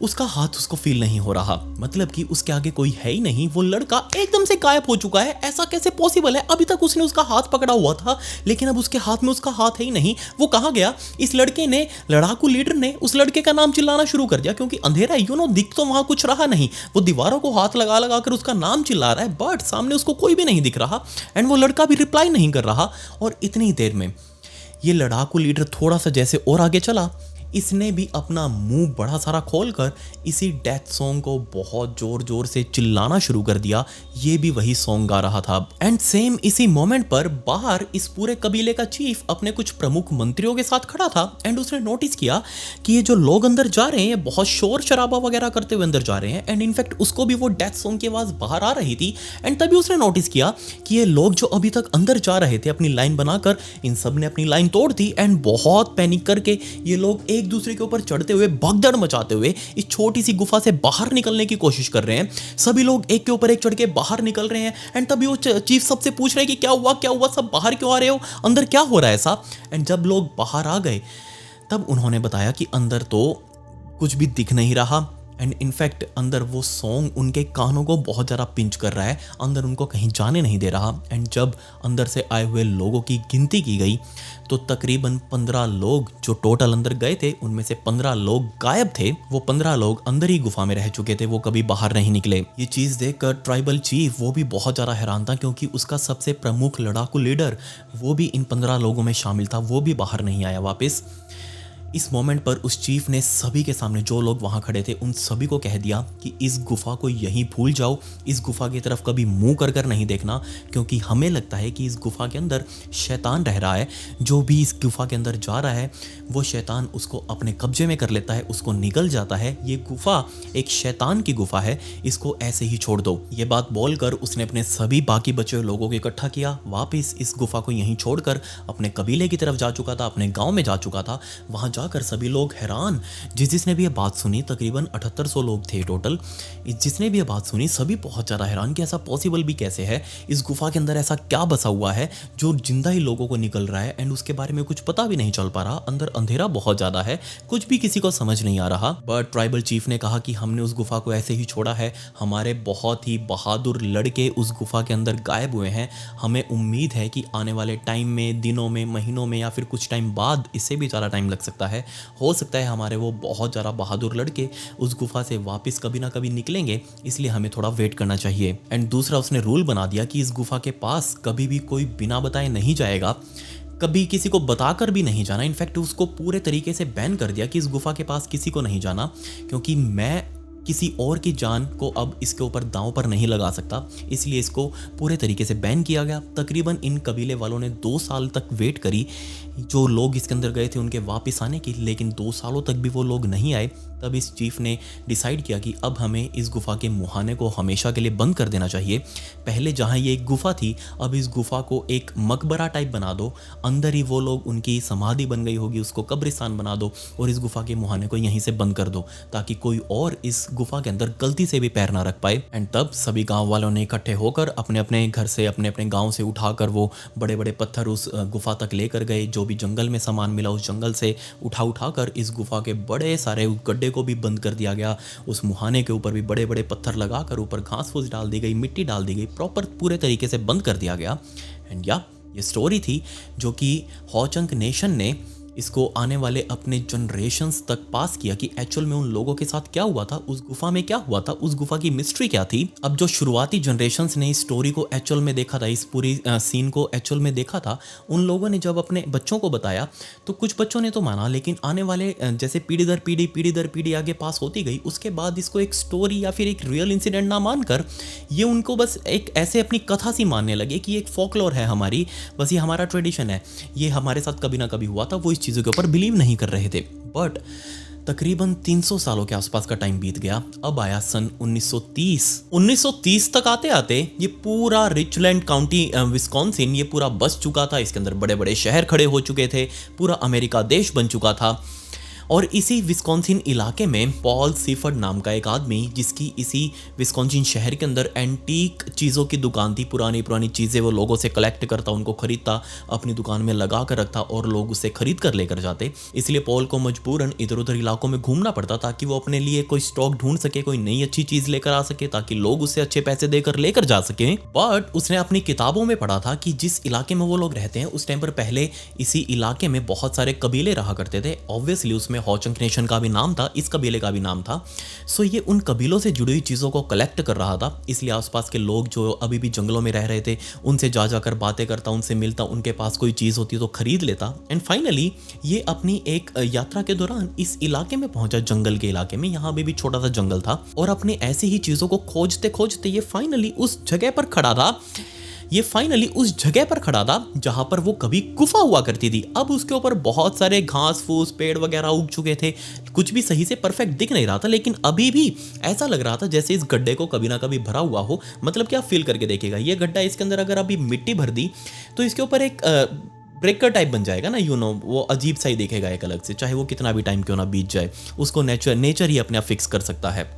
उसका हाथ उसको फील नहीं हो रहा, मतलब कि उसके आगे कोई है ही नहीं। वो लड़का एकदम से गायब हो चुका है। ऐसा कैसे पॉसिबल है? अभी तक उसने उसका हाथ पकड़ा हुआ था, लेकिन अब उसके हाथ में उसका हाथ है ही नहीं। वो कहाँ गया? इस लड़के ने, लड़ाकू लीडर ने उस लड़के का नाम चिल्लाना शुरू कर दिया, क्योंकि अंधेरा दिख तो वहां कुछ रहा नहीं। वो दीवारों को हाथ लगा लगा कर उसका नाम चिल्ला रहा है, बट सामने उसको कोई भी नहीं दिख रहा। एंड वो लड़का भी रिप्लाई नहीं कर रहा। और इतनी देर में ये लड़ाकू लीडर थोड़ा सा जैसे और आगे चला, इसने भी अपना मुंह बड़ा सारा खोलकर इसी डेथ सॉन्ग को बहुत जोर जोर से चिल्लाना शुरू कर दिया। ये भी वही सॉन्ग गा रहा था। एंड सेम इसी मोमेंट पर बाहर इस पूरे कबीले का चीफ अपने कुछ प्रमुख मंत्रियों के साथ खड़ा था। एंड उसने नोटिस किया कि ये जो लोग अंदर जा रहे हैं, बहुत शोर शराबा वगैरह करते हुए अंदर जा रहे हैं। एंड इनफैक्ट उसको भी वो डेथ सॉन्ग की आवाज बाहर आ रही थी। एंड तभी उसने नोटिस किया कि ये लोग जो अभी तक अंदर जा रहे थे अपनी लाइन बनाकर, इन सब ने अपनी लाइन तोड़ दी। एंड बहुत पैनिक करके ये लोग एक दूसरे के ऊपर चढ़ते हुए, भगदड़ मचाते हुए इस छोटी सी गुफा से बाहर निकलने की कोशिश कर रहे हैं। सभी लोग एक के ऊपर एक चढ़ के बाहर निकल रहे हैं। एंड तभी वो चीफ सबसे पूछ रहे हैं कि क्या हुआ क्या हुआ, सब बाहर क्यों आ रहे हो, अंदर क्या हो रहा है ऐसा। एंड जब लोग बाहर आ गए तब उन्होंने बताया कि अंदर तो कुछ भी दिख नहीं रहा। एंड इनफैक्ट अंदर वो सॉन्ग उनके कानों को बहुत ज़्यादा पिंच कर रहा है, अंदर उनको कहीं जाने नहीं दे रहा। एंड जब अंदर से आए हुए लोगों की गिनती की गई तो तकरीबन 15 लोग जो टोटल अंदर गए थे, उनमें से 15 लोग गायब थे। वो 15 लोग अंदर ही गुफा में रह चुके थे, वो कभी बाहर नहीं निकले। ये चीज़ देखकर ट्राइबल चीफ वो भी बहुत ज़्यादा हैरान था, क्योंकि उसका सबसे प्रमुख लड़ाकू लीडर वो भी इन 15 लोगों में शामिल था, वो भी बाहर नहीं आया वापस। इस मोमेंट पर उस चीफ ने सभी के सामने, जो लोग वहां खड़े थे उन सभी को कह दिया कि इस गुफा को यहीं भूल जाओ, इस गुफा की तरफ कभी मुंह कर कर नहीं देखना, क्योंकि हमें लगता है कि इस गुफा के अंदर शैतान रह रहा है। जो भी इस गुफा के अंदर जा रहा है वो शैतान उसको अपने कब्जे में कर लेता है, उसको निगल जाता है। ये गुफा एक शैतान की गुफा है, इसको ऐसे ही छोड़ दो। ये बात बोलकर उसने अपने सभी बाकी बचे हुए लोगों को इकट्ठा किया, वापस इस गुफा को यहीं छोड़कर अपने कबीले की तरफ जा चुका था, अपने गाँव में जा चुका था। वहाँ कर सभी लोग हैरान। जिसने भी ये बात सुनी, तकरीबन 7800 लोग थे टोटल, जिसने भी ये बात सुनी सभी बहुत ज़्यादा हैरान कि ऐसा पॉसिबल भी कैसे है, इस गुफा के अंदर ऐसा क्या बसा हुआ है जो जिंदा ही लोगों को निकल रहा है। एंड उसके बारे में कुछ पता भी नहीं चल पा रहा, अंदर अंधेरा बहुत ज़्यादा है, कुछ भी किसी को समझ नहीं आ रहा। बट ट्राइबल चीफ ने कहा कि हमने उस गुफा को ऐसे ही छोड़ा है, हमारे बहुत ही बहादुर लड़के उस गुफा के अंदर गायब हुए हैं। हमें उम्मीद है कि आने वाले टाइम में, दिनों में, महीनों में या फिर कुछ टाइम बाद, इससे भी ज़्यादा टाइम लग सकता है, हो सकता है हमारे वो बहुत ज़्यादा बहादुर लड़के उस गुफा से वापस कभी ना कभी निकलेंगे, इसलिए हमें थोड़ा वेट करना चाहिए। एंड दूसरा उसने रूल बना दिया कि इस गुफा के पास कभी भी कोई बिना बताए नहीं जाएगा, कभी किसी को बताकर भी नहीं जाना। इनफैक्ट उसको पूरे तरीके से बैन कर दिया कि इस गुफा के पास किसी को नहीं जाना, क्योंकि मैं किसी और की जान को अब इसके ऊपर दांव पर नहीं लगा सकता, इसलिए इसको पूरे तरीके से बैन किया गया। तकरीबन इन कबीले वालों ने 2 साल तक वेट करी जो लोग इसके अंदर गए थे उनके वापस आने की, लेकिन 2 सालों तक भी वो लोग नहीं आए। तब इस चीफ ने डिसाइड किया कि अब हमें इस गुफा के मुहाने को हमेशा के लिए बंद कर देना चाहिए। पहले जहाँ ये एक गुफा थी, अब इस गुफा को एक मकबरा टाइप बना दो, अंदर ही वो लोग, उनकी समाधि बन गई होगी, उसको कब्रिस्तान बना दो और इस गुफा के मुहाने को यहीं से बंद कर दो, ताकि कोई और इस गुफा के अंदर गलती से भी पैर ना रख पाए। एंड तब सभी गांव वालों ने इकट्ठे होकर अपने अपने घर से, अपने अपने गांव से उठाकर वो बड़े बड़े पत्थर उस गुफा तक लेकर गए। जो भी जंगल में सामान मिला उस जंगल से उठाकर इस गुफा के बड़े सारे गड्ढे को भी बंद कर दिया गया। उस मुहाने के ऊपर भी बड़े बड़े पत्थर लगाकर ऊपर घास फूस डाल दी गई, मिट्टी डाल दी गई, प्रॉपर पूरे तरीके से बंद कर दिया गया। एंड ये स्टोरी थी जो कि हो-चंक नेशन ने इसको आने वाले अपने जनरेशन्स तक पास किया कि एक्चुअल में उन लोगों के साथ क्या हुआ था, उस गुफा में क्या हुआ था, उस गुफा की मिस्ट्री क्या थी। अब जो शुरुआती जनरेशन्स ने इस स्टोरी को एक्चुअल में देखा था, इस पूरी सीन को एक्चुअल में देखा था, उन लोगों ने जब अपने बच्चों को बताया तो कुछ बच्चों ने तो माना, लेकिन आने वाले जैसे पीढ़ी दर पीढ़ी आगे पास होती गई, उसके बाद इसको एक स्टोरी या फिर एक रियल इंसिडेंट ना मानकर ये उनको बस एक ऐसे अपनी कथा सी मानने लगे कि एक फोकलोर है हमारी, बस ये हमारा ट्रेडिशन है, ये हमारे साथ कभी ना कभी हुआ था। वो इस चीज़ों के ऊपर बिलीव नहीं कर रहे थे। बट तकरीबन 300 सालों के आसपास का टाइम बीत गया। अब आया सन 1930 तक आते आते ये पूरा रिचलैंड काउंटी विस्कॉन्सिन ये पूरा बस चुका था। इसके अंदर बड़े बड़े शहर खड़े हो चुके थे, पूरा अमेरिका देश बन चुका था। और इसी विस्कॉन्सिन इलाके में पॉल सीफर्ड नाम का एक आदमी, जिसकी इसी विस्कॉन्सिन शहर के अंदर एंटीक चीज़ों की दुकान थी, पुरानी पुरानी चीज़ें वो लोगों से कलेक्ट करता, उनको खरीदता, अपनी दुकान में लगा कर रखता और लोग उसे खरीद कर लेकर जाते। इसलिए पॉल को मजबूरन इधर उधर इलाकों में घूमना पड़ता ताकि वो अपने लिए कोई स्टॉक ढूंढ सके, कोई नई अच्छी चीज़ लेकर आ सके, ताकि लोग उसे अच्छे पैसे देकर लेकर जा सके। बट उसने अपनी किताबों में पढ़ा था कि जिस इलाके में वो लोग रहते हैं उस टाइम पर पहले इसी इलाके में बहुत सारे कबीले रहा करते थे। ऑब्वियसली उसमें होचंग नेशन का भी नाम था, इस कबीले का भी नाम था। सो ये उन कबीलों से जुड़ी हुई चीज़ों को कलेक्ट कर रहा था। इसलिए आसपास के लोग जो अभी भी जंगलों में रह रहे थे उनसे जा जाकर बातें करता, उनसे मिलता, उनके पास कोई चीज़ होती तो खरीद लेता। एंड फाइनली ये अपनी एक यात्रा के दौरान इस इलाके में पहुंचा, जंगल के इलाके में। यहाँ भी छोटा सा जंगल था और अपने ऐसी ही चीज़ों को खोजते खोजते ये फाइनली उस जगह पर खड़ा था जहां पर वो कभी गुफा हुआ करती थी। अब उसके ऊपर बहुत सारे घास फूस पेड़ वगैरह उग चुके थे, कुछ भी सही से परफेक्ट दिख नहीं रहा था, लेकिन अभी भी ऐसा लग रहा था जैसे इस गड्ढे को कभी ना कभी भरा हुआ हो। मतलब क्या, फील करके देखेगा, ये गड्ढा, इसके अंदर अगर अभी मिट्टी भर दी तो इसके ऊपर एक ब्रेकर टाइप बन जाएगा ना, वो अजीब सा ही दिखेगा एक अलग से, चाहे वो कितना भी टाइम क्यों ना बीत जाए, उसको नेचर ही अपने आप फिक्स कर सकता है।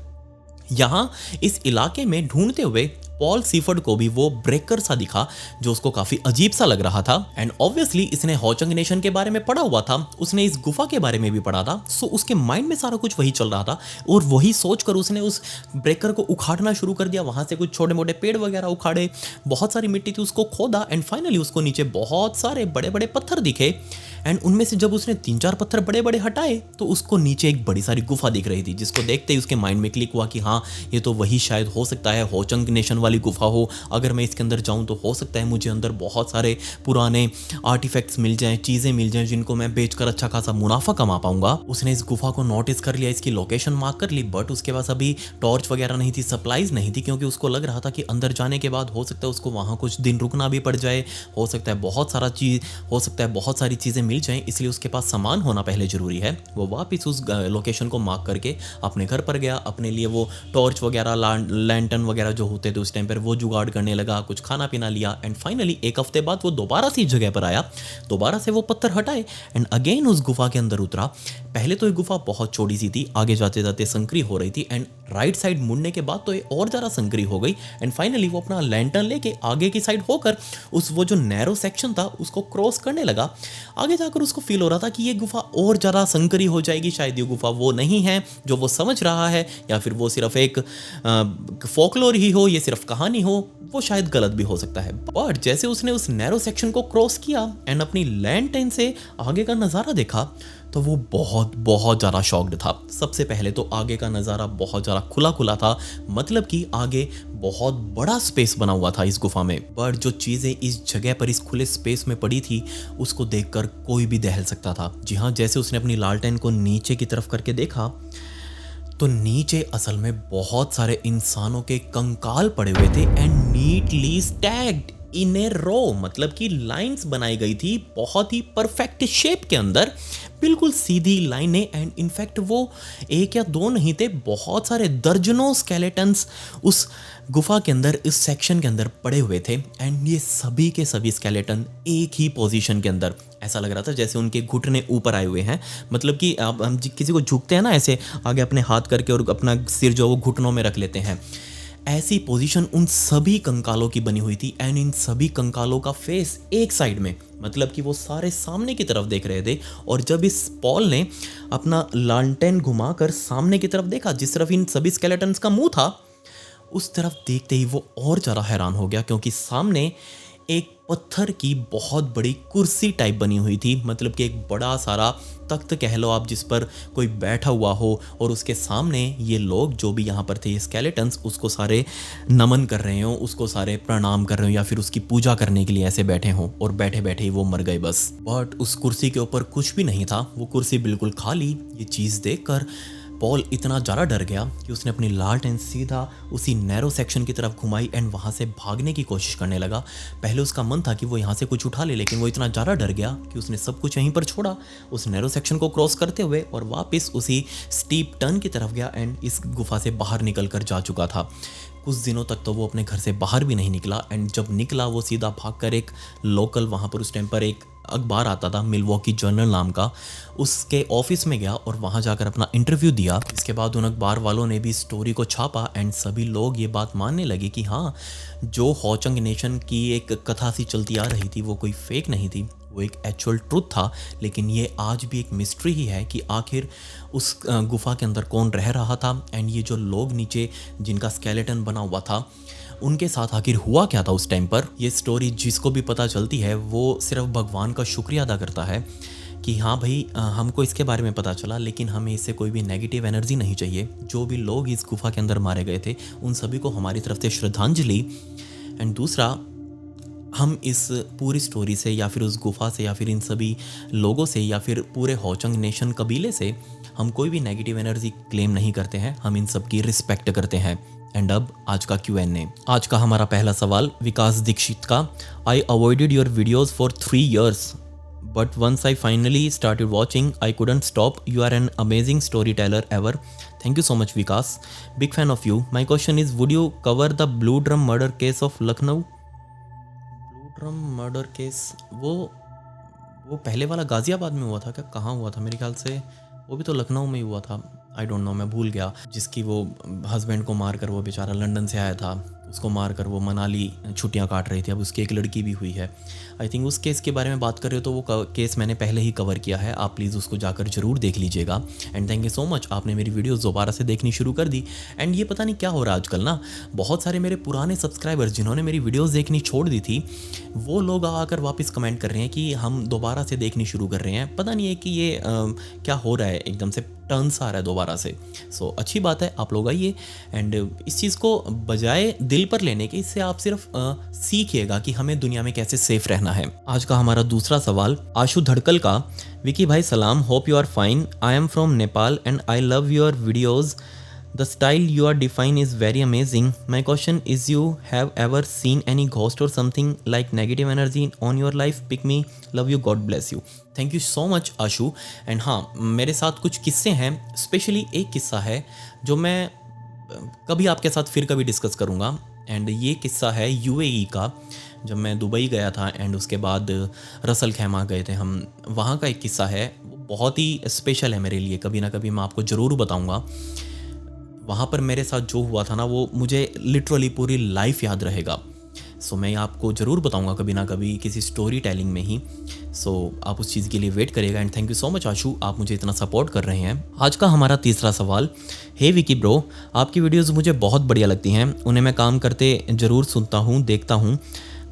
यहाँ इस इलाके में ढूंढते हुए पॉल सीफर्ड को भी वो ब्रेकर सा दिखा जो उसको काफी अजीब सा लग रहा था। एंड ऑब्वियसली इसने होचंग नेशन के बारे में पढ़ा हुआ था, उसने इस गुफा के बारे में भी पढ़ा था। सो उसके माइंड में सारा कुछ वही चल रहा था और वही सोचकर उसने उस ब्रेकर को उखाड़ना शुरू कर दिया। वहां से कुछ छोटे मोटे पेड़ वगैरह उखाड़े, बहुत सारी मिट्टी थी, उसको खोदा एंड फाइनली उसको नीचे बहुत सारे बड़े बड़े पत्थर दिखे। एंड उनमें से जब उसने 3-4 पत्थर बड़े बड़े हटाए तो उसको नीचे एक बड़ी सारी गुफा दिख रही थी, जिसको देखते ही उसके माइंड में क्लिक हुआ कि हाँ, ये तो वही शायद हो सकता है, होचंग नेशन वाली गुफा हो। अगर मैं इसके अंदर जाऊं तो हो सकता है मुझे अंदर बहुत सारे पुराने आर्टिफैक्ट्स मिल जाएं, चीज़ें मिल जाएं जिनको मैं बेचकर अच्छा खासा मुनाफा कमा पाऊंगा। उसने इस गुफा को नोटिस कर लिया, इसकी लोकेशन मार्क कर ली, बट उसके पास अभी टॉर्च वगैरह नहीं थी, सप्लाईज नहीं थी, क्योंकि उसको लग रहा था कि अंदर जाने के बाद हो सकता है उसको वहाँ कुछ दिन रुकना भी पड़ जाए, हो सकता है बहुत सारी चीज़ें मिल जाएं, इसलिए उसके पास सामान होना पहले ज़रूरी है। वो वापस उस लोकेशन को मार्क करके अपने घर पर गया, अपने लिए वो टॉर्च वगैरह, लैंटर्न वगैरह जो होते थे उस टाइम पर, वो जुगाड़ करने लगा, कुछ खाना पीना लिया। एंड फाइनली एक हफ्ते बाद वो दोबारा से इस जगह पर आया, दोबारा से वो पत्थर हटाए एंड अगेन उस गुफा के अंदर उतरा। पहले तो ये गुफा बहुत चौड़ी सी थी, आगे जाते जाते संकरी हो रही थी एंड राइट साइड मुड़ने के बाद तो ये और ज़्यादा संकरी हो गई। एंड फाइनली वो अपना लैंटर्न लेके आगे की साइड होकर वो जो नैरो सेक्शन था उसको क्रॉस करने लगा। आगे जाकर उसको फील हो रहा था कि ये गुफा और ज़्यादा संकरी हो जाएगी, शायद ये गुफा वो नहीं है जो वो समझ रहा है, या फिर वो सिर्फ एक फोकलोर ही हो, ये सिर्फ कहानी हो, वो शायद गलत भी हो सकता है। बट जैसे उसने उस नैरो सेक्शन को क्रॉस किया एंड अपनी लैंटर्न से आगे का नज़ारा देखा तो वो बहुत ज़्यादा शॉक्ड था। सबसे पहले तो आगे का नज़ारा बहुत ज़्यादा खुला था, मतलब कि आगे बहुत बड़ा स्पेस बना हुआ था इस गुफा में। पर जो चीज़ें इस जगह पर इस खुले स्पेस में पड़ी थी उसको देखकर कोई भी दहल सकता था। जी हाँ, जैसे उसने अपनी लालटेन को नीचे की तरफ करके देखा तो नीचे असल में बहुत सारे इंसानों के कंकाल पड़े हुए थे एंड नीटली स्टैक्ड इन ए रो, मतलब कि लाइंस बनाई गई थी बहुत ही परफेक्ट शेप के अंदर, बिल्कुल सीधी लाइनें। एंड इनफैक्ट वो एक या दो नहीं थे, बहुत सारे दर्जनों स्केलेटन्स उस गुफा के अंदर, इस सेक्शन के अंदर पड़े हुए थे। एंड ये सभी के सभी स्केलेटन एक ही पोजीशन के अंदर, ऐसा लग रहा था जैसे उनके घुटने ऊपर आए हुए हैं। मतलब कि अब हम किसी को झुकते हैं ना ऐसे आगे अपने हाथ करके और अपना सिर जो वो घुटनों में रख लेते हैं, ऐसी पोजीशन उन सभी कंकालों की बनी हुई थी। एंड इन सभी कंकालों का फेस एक साइड में, मतलब कि वो सारे सामने की तरफ देख रहे थे। और जब इस पॉल ने अपना लालटेन घुमाकर सामने की तरफ देखा, जिस तरफ इन सभी स्केलेटन्स का मुंह था, उस तरफ देखते ही वो और ज़्यादा हैरान हो गया, क्योंकि सामने एक पत्थर की बहुत बड़ी कुर्सी टाइप बनी हुई थी। मतलब कि एक बड़ा सारा तख्त कह लो आप, जिस पर कोई बैठा हुआ हो और उसके सामने ये लोग जो भी यहाँ पर थे, ये स्केलेटन्स, उसको सारे नमन कर रहे हो, उसको सारे प्रणाम कर रहे हो या फिर उसकी पूजा करने के लिए ऐसे बैठे हों, और बैठे बैठे ही वो मर गए बस। बट उस कुर्सी के ऊपर कुछ भी नहीं था, वो कुर्सी बिल्कुल खाली। ये चीज़ देखकर पॉल इतना ज़्यादा डर गया कि उसने अपनी लालटेन सीधा उसी नैरो सेक्शन की तरफ घुमाई एंड वहाँ से भागने की कोशिश करने लगा। पहले उसका मन था कि वो यहाँ से कुछ उठा ले, लेकिन वो इतना ज़्यादा डर गया कि उसने सब कुछ यहीं पर छोड़ा, उस नैरो सेक्शन को क्रॉस करते हुए, और वापस उसी स्टीप टर्न की तरफ गया एंड इस गुफा से बाहर निकल कर जा चुका था। कुछ दिनों तक तो वो अपने घर से बाहर भी नहीं निकला। एंड जब निकला वो सीधा भागकर एक लोकल, वहाँ पर उस टाइम पर एक अखबार आता था मिल्वॉकी जर्नल नाम का, उसके ऑफिस में गया और वहाँ जाकर अपना इंटरव्यू दिया। इसके बाद उन अखबार वालों ने भी स्टोरी को छापा एंड सभी लोग ये बात मानने लगे कि हाँ, जो होचंग नेशन की एक कथा सी चलती आ रही थी वो कोई फेक नहीं थी, वो एक एक्चुअल ट्रुथ था। लेकिन ये आज भी एक मिस्ट्री ही है कि आखिर उस गुफा के अंदर कौन रह रहा था एंड ये जो लोग नीचे जिनका स्केलेटन बना हुआ था उनके साथ आखिर हुआ क्या था उस टाइम पर। ये स्टोरी जिसको भी पता चलती है वो सिर्फ भगवान का शुक्रिया अदा करता है कि हाँ भाई, हमको इसके बारे में पता चला, लेकिन हमें इससे कोई भी नेगेटिव एनर्जी नहीं चाहिए। जो भी लोग इस गुफा के अंदर मारे गए थे उन सभी को हमारी तरफ से श्रद्धांजलि। एंड दूसरा, हम इस पूरी स्टोरी से या फिर उस गुफा से या फिर इन सभी लोगों से या फिर पूरे होचंग नेशन कबीले से हम कोई भी नेगेटिव एनर्जी क्लेम नहीं करते हैं, हम इन सब की रिस्पेक्ट करते हैं। एंड अब आज का Q&A। आज का हमारा पहला सवाल विकास दीक्षित का। I avoided your videos for 3 years but once I finally started watching I couldn't stop. You are an amazing storyteller ever. Thank you so much Vikas. Big fan of you. My question is, would you cover the Blue Drum murder case of Lucknow? Blue Drum murder case, वो पहले वाला गाज़ियाबाद में हुआ था क्या? कहाँ हुआ था? मेरे ख्याल से वो भी तो लखनऊ में ही हुआ था। आई डोंट नो, मैं भूल गया। जिसकी वो हस्बैंड को मारकर वो बेचारा लंदन से आया था, उसको मारकर वो मनाली छुट्टियां काट रही थी। अब उसकी एक लड़की भी हुई है। आई थिंक उस केस के बारे में बात कर रहे हो तो वो केस मैंने पहले ही कवर किया है, आप प्लीज़ उसको जाकर ज़रूर देख लीजिएगा। And thank you so much, आपने मेरी वीडियोस दोबारा से देखनी शुरू कर दी। एंड ये पता नहीं क्या हो रहा है आजकल ना, बहुत सारे मेरे पुराने सब्सक्राइबर्स जिन्होंने मेरी वीडियोज़ देखनी छोड़ दी थी वो लोग आकर वापस कमेंट कर रहे हैं कि हम दोबारा से देखनी शुरू कर रहे हैं। पता नहीं है कि ये क्या हो रहा है, एकदम से टर्न्स आ रहा है दोबारा से। सो अच्छी बात है, आप लोग आइए एंड इस चीज़ को बजाय दिल पर लेने के, इससे आप सिर्फ सीखिएगा कि हमें दुनिया में कैसे सेफ रहना है। आज का हमारा दूसरा सवाल आशु धड़कल का। विकी भाई सलाम, hope you are fine. I am from Nepal and I love your videos. The style you are define is very amazing. My question is, you have ever seen any ghost or something like negative energy on your life? Pick me. Love you. God bless you. Thank you so much Ashu. And हाँ, मेरे साथ कुछ किस्से हैं। स्पेशली एक किस्सा है जो मैं कभी आपके साथ फिर कभी डिस्कस करूँगा। एंड ये किस्सा है UAE का। जब मैं दुबई गया था एंड उसके बाद रसल खैमा गए थे हम, वहाँ का एक किस्सा है, वो बहुत ही स्पेशल है मेरे लिए। कभी ना कभी मैं आपको ज़रूर बताऊँगा। वहाँ पर मेरे साथ जो हुआ था ना, वो मुझे लिटरली पूरी लाइफ याद रहेगा। सो मैं आपको ज़रूर बताऊंगा कभी ना कभी किसी स्टोरी टेलिंग में ही। सो आप उस चीज़ के लिए वेट करिएगा। And thank you so much Ashu, आप मुझे इतना सपोर्ट कर रहे हैं। आज का हमारा तीसरा सवाल। हे विकी ब्रो, आपकी वीडियोज़ मुझे बहुत बढ़िया लगती हैं, उन्हें मैं काम करते ज़रूर सुनता हूँ, देखता हूँ,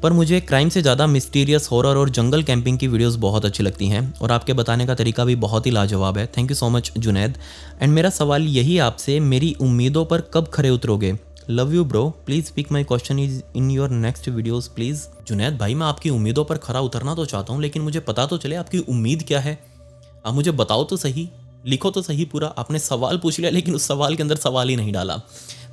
पर मुझे क्राइम से ज़्यादा मिस्टीरियस, हॉरर और जंगल कैंपिंग की वीडियोस बहुत अच्छी लगती हैं और आपके बताने का तरीका भी बहुत ही लाजवाब है। Thank you so much Junaid. And मेरा सवाल यही आपसे, मेरी उम्मीदों पर कब खरे उतरोगे? Love you bro, please pick my question is in your next videos please. Junaid भाई, मैं आपकी उम्मीदों पर खरा उतरना तो चाहता हूँ, लेकिन मुझे पता तो चले आपकी उम्मीद क्या है। आप मुझे बताओ तो सही, लिखो तो सही पूरा। आपने सवाल पूछ लिया लेकिन उस सवाल के अंदर सवाल ही नहीं डाला।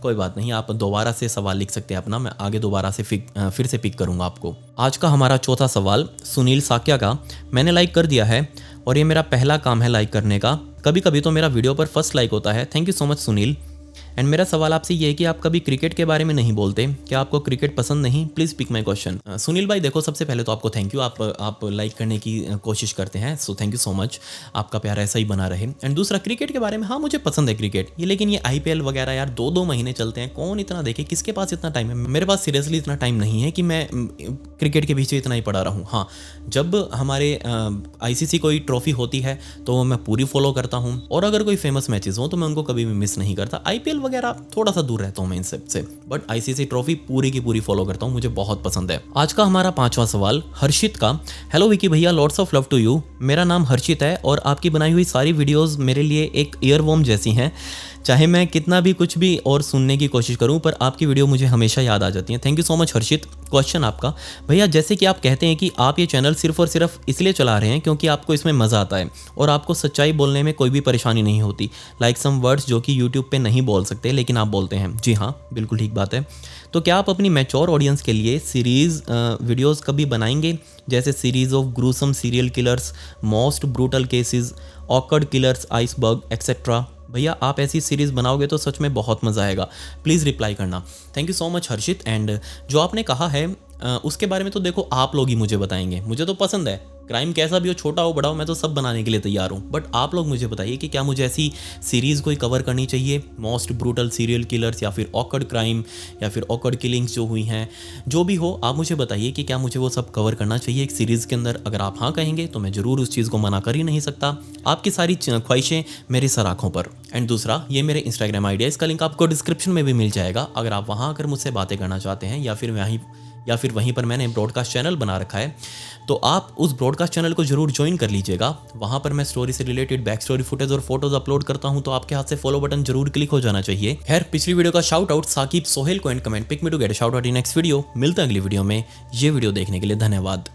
कोई बात नहीं, आप दोबारा से सवाल लिख सकते हैं अपना, मैं आगे दोबारा से फिर से पिक करूंगा आपको। आज का हमारा चौथा सवाल सुनील साक्या का। मैंने लाइक कर दिया है और ये मेरा पहला काम है लाइक करने का। कभी कभी तो मेरा वीडियो पर फर्स्ट लाइक होता है। Thank you so much Sunil. And मेरा सवाल आपसे ये है कि आप कभी क्रिकेट के बारे में नहीं बोलते, क्या आपको क्रिकेट पसंद नहीं? Please pick my question. Sunil भाई देखो, सबसे पहले तो आपको थैंक यू, आप लाइक करने की कोशिश करते हैं, so thank you so much. आपका प्यार ऐसा ही बना रहे। एंड दूसरा, क्रिकेट के बारे में, हाँ मुझे पसंद है क्रिकेट, ये लेकिन ये IPL वगैरह यार 2-2 महीने चलते हैं, कौन इतना देखे, किसके पास इतना टाइम है? मेरे पास सीरियसली इतना टाइम नहीं है कि मैं क्रिकेट के पीछे इतना ही पड़ा रहूँ। हाँ, जब हमारे ICC कोई ट्रॉफी होती है तो मैं पूरी फॉलो करता हूँ, और अगर कोई फेमस मैचेस हो तो मैं उनको कभी भी मिस नहीं करता। IPL वगैरह थोड़ा सा दूर रहता हूँ मैं इन सब से, बट ICC ट्रॉफी पूरी की पूरी फॉलो करता हूँ, मुझे बहुत पसंद है। आज का हमारा पांचवा सवाल हर्षित का। हेलो विकी भैया, lots of love to you. मेरा नाम हर्षित है और आपकी बनाई हुई सारी वीडियोस मेरे लिए एक ईयरवॉर्म जैसी हैं। चाहे मैं कितना भी कुछ भी और सुनने की कोशिश करूं, पर आपकी वीडियो मुझे हमेशा याद आ जाती हैं। Thank you so much Harshit. Question आपका, भैया जैसे कि आप कहते हैं कि आप ये चैनल सिर्फ और सिर्फ इसलिए चला रहे हैं क्योंकि आपको इसमें मज़ा आता है और आपको सच्चाई बोलने में कोई भी परेशानी नहीं होती, लाइक सम वर्ड्स जो कि यूट्यूब पे नहीं बोल सकते लेकिन आप बोलते हैं। जी हाँ, बिल्कुल ठीक बात है। तो क्या आप अपनी मैच्योर ऑडियंस के लिए सीरीज़ वीडियोज़ कभी बनाएंगे, जैसे series of gruesome serial killers, most brutal cases, awkward killers, iceberg etcetera? भैया आप ऐसी सीरीज़ बनाओगे तो सच में बहुत मज़ा आएगा, प्लीज़ रिप्लाई करना। Thank you so much Harshit. And जो आपने कहा है उसके बारे में तो देखो आप लोग ही मुझे बताएंगे, मुझे तो पसंद है, क्राइम कैसा भी हो, छोटा हो बड़ा हो, मैं तो सब बनाने के लिए तैयार हूँ। बट आप लोग मुझे बताइए कि क्या मुझे ऐसी सीरीज़ कोई कवर करनी चाहिए, मोस्ट ब्रूटल सीरियल किलर्स या फिर ऑकर्ड क्राइम या फिर ऑकर्ड किलिंग्स जो हुई हैं, जो भी हो आप मुझे बताइए कि क्या मुझे वो सब कवर करना चाहिए एक सीरीज़ के अंदर। अगर आप हाँ कहेंगे तो मैं ज़रूर उस चीज़ को मना कर ही नहीं सकता। आपकी सारी ख्वाहिशें मेरी सर आँखों पर। एंड दूसरा, ये मेरे इंस्टाग्राम आईडी है, इसका लिंक आपको डिस्क्रिप्शन में भी मिल जाएगा। अगर आप वहाँ आकर मुझसे बातें करना चाहते हैं या फिर वहीं पर मैंने ब्रॉडकास्ट चैनल बना रखा है, तो आप उस ब्रॉडकास्ट चैनल को जरूर ज्वाइन कर लीजिएगा। वहाँ पर मैं स्टोरी से रिलेटेड बैक स्टोरी फुटेज और फोटोज अपलोड करता हूँ, तो आपके हाथ से फॉलो बटन जरूर क्लिक हो जाना चाहिए। खैर, पिछली वीडियो का शाउट आउट साकिब सोहेल को and comment pick me to get a shout out in next video. मिलते हैं अगली वीडियो में। ये वीडियो देखने के लिए धन्यवाद।